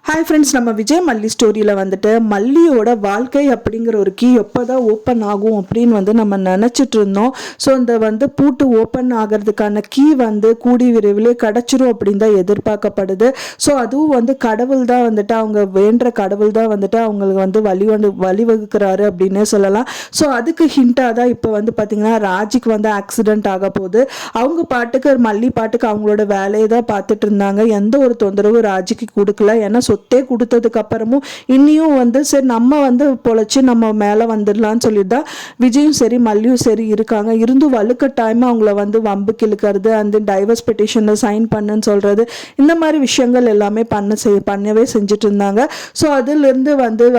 Hi friends, நம்ம விஜய் மல்லி ஸ்டோரியில் வந்துட்டு மல்லியோட வாழ்க்கை அப்படிங்கிற ஒரு கீ எப்போ தான் ஓப்பன் ஆகும் அப்படின்னு வந்து நம்ம நினச்சிட்டு இருந்தோம். ஸோ இந்த பூட்டு ஓப்பன் ஆகிறதுக்கான கீ கூடி விரைவிலே கிடச்சிரும் அப்படின்னு தான் எதிர்பார்க்கப்படுது. ஸோ அதுவும் கடவுள் தான் வந்துட்டு அவங்க வேண்ட கடவுள் தான் வந்துட்டு அவங்களுக்கு வழிவகுக்கிறாரு அப்படின்னே சொல்லலாம். ஸோ அதுக்கு ஹிண்டாக தான் இப்போ பார்த்திங்கன்னா ராஜிக்கு ஆக்சிடென்ட் ஆக போகுது. அவங்க பாட்டுக்கு மல்லி பாட்டுக்கு அவங்களோட வேலையை தான் பார்த்துட்டு இருந்தாங்க. எந்த ஒரு தொந்தரவும் ராஜிக்கு கொடுக்கல. ஏன்னா சொத்தே கொடுத்ததுக்கு அப்புறமும் இன்னியும் சரி நம்ம பொழைச்சி நம்ம மேலே வந்துடலான்னு சொல்லிட்டு தான் விஜயும் சரி மல்லியும் சரி இருக்காங்க. இருந்தும் வலுக்கட்டாயமாக அவங்கள வம்புக்கு இழுக்கிறது, அந்த டைவர்ஸ் பெட்டிஷனில் சைன் பண்ணுன்னு சொல்கிறது, இந்த மாதிரி விஷயங்கள் எல்லாமே பண்ணவே செஞ்சுட்டு இருந்தாங்க. ஸோ அதுலேருந்து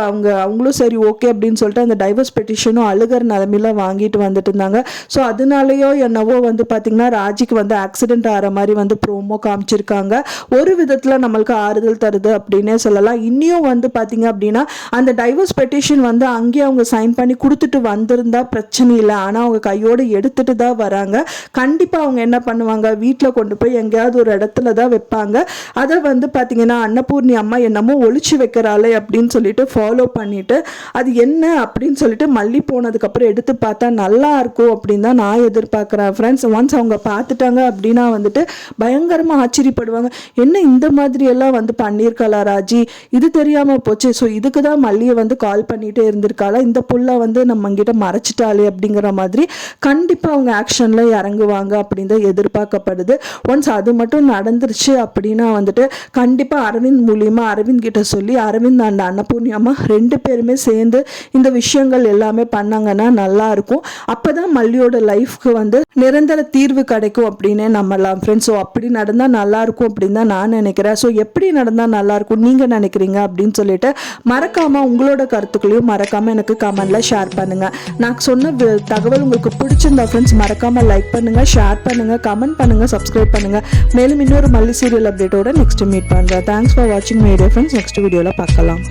அவங்களும் சரி ஓகே அப்படின்னு சொல்லிட்டு அந்த டைவர்ஸ் பெட்டிஷனும் அழுகிற நிலமையில வாங்கிட்டு வந்துட்டு இருந்தாங்க. ஸோ அதனாலேயோ என்னவோ பார்த்தீங்கன்னா ராஜிக்கு ஆக்சிடென்ட் ஆகிற மாதிரி ப்ரோமோ காமிச்சிருக்காங்க. ஒரு விதத்தில் நம்மளுக்கு ஆறுதல் தருது அப்படின்னு சொல்லலாம். இன்னியும் பாத்தீங்க அப்படின்னா அந்த டைவர்ஸ் பெட்டிஷன் அங்கேயே அவங்க சைன் பண்ணி கொடுத்துட்டு வந்திருந்தா பிரச்சனை இல்லை. ஆனால் அவங்க கையோடு எடுத்துட்டு தான் வராங்க. கண்டிப்பாக அவங்க என்ன பண்ணுவாங்க, வீட்டில் கொண்டு போய் எங்கேயாவது ஒரு இடத்துல தான் வைப்பாங்க. அதை பார்த்தீங்கன்னா அன்னபூர்ணி அம்மா என்னமோ ஒழிச்சு வைக்கிறாளே அப்படின்னு சொல்லிட்டு ஃபாலோ பண்ணிட்டு அது என்ன அப்படின்னு சொல்லிட்டு மல்லி போனதுக்கப்புறம் எடுத்து பார்த்தா நல்லா இருக்கும் அப்படின்னு தான் நான் எதிர்பார்க்குறேன். ஃப்ரெண்ட்ஸ், ஒன்ஸ் அவங்க பார்த்துட்டாங்க அப்படின்னா பயங்கரமாக ஆச்சரியப்படுவாங்க. என்ன இந்த மாதிரி எல்லாம் பண்ணியிருக்கலாம் ராஜி, இது தெரியாமல் போச்சு. ஸோ இதுக்கு தான் மல்லியை கால் பண்ணிகிட்டே இருந்திருக்காளா, இந்த புள்ள நம்ம கிட்ட மறைச்சிட்டாளே அப்படிங்கிற மாதிரி கண்டிப்பாக அவங்க ஆக்ஷனில் இறங்குவாங்க அப்படின்னு தான் எதிர்பார்க்கப்படுது. ஒன்ஸ் அது மட்டும் நடந்துருச்சு அப்படின்னா கண்டிப்பாக அரவிந்த் மூலியமாக அரவிந்த் கிட்ட சொல்லி அரவிந்த் அண்ட் அன்னபூர்ணி அம்மா 2 பேருமே சேர்ந்து இந்த விஷயங்கள் எல்லாமே பண்ணாங்கன்னா நல்லாயிருக்கும். அப்போ தான் மல்லியோட லைஃப்க்கு நிரந்தர தீர்வு கிடைக்கும் அப்படின்னு நம்பலாம் ஃப்ரெண்ட்ஸ். ஸோ அப்படி நடந்தால் நல்லாயிருக்கும் அப்படின்னு தான் நான் நினைக்கிறேன். ஸோ எப்படி நடந்தால் நல்லாயிருக்கும் நீங்கள் நினைக்கிறீங்க அப்படின்னு சொல்லிட்டு மறக்காமல் உங்களோட கருத்துக்களையும் மறக்காமல் எனக்கு கமெண்ட்ல ஷேர் பண்ணுங்கள். நான் சொன்ன தகவல் உங்களுக்கு பிடிச்சிருந்தா ஃப்ரெண்ட்ஸ் மறக்காமல் லைக் பண்ணுங்கள், ஷேர் பண்ணுங்கள், கமெண்ட் பண்ணுங்கள், சப்ஸ்கிரைப் பண்ணுங்கள். மேலும் இன்னொரு மல்லி சீரியல் அப்டேட்டோட நெக்ஸ்ட் மீட் பண்ணுறேன். தேங்க்ஸ் ஃபார் வாட்சிங் மை டியர் ஃப்ரெண்ட்ஸ். நெக்ஸ்ட் வீடியோவில் பார்க்கலாம்.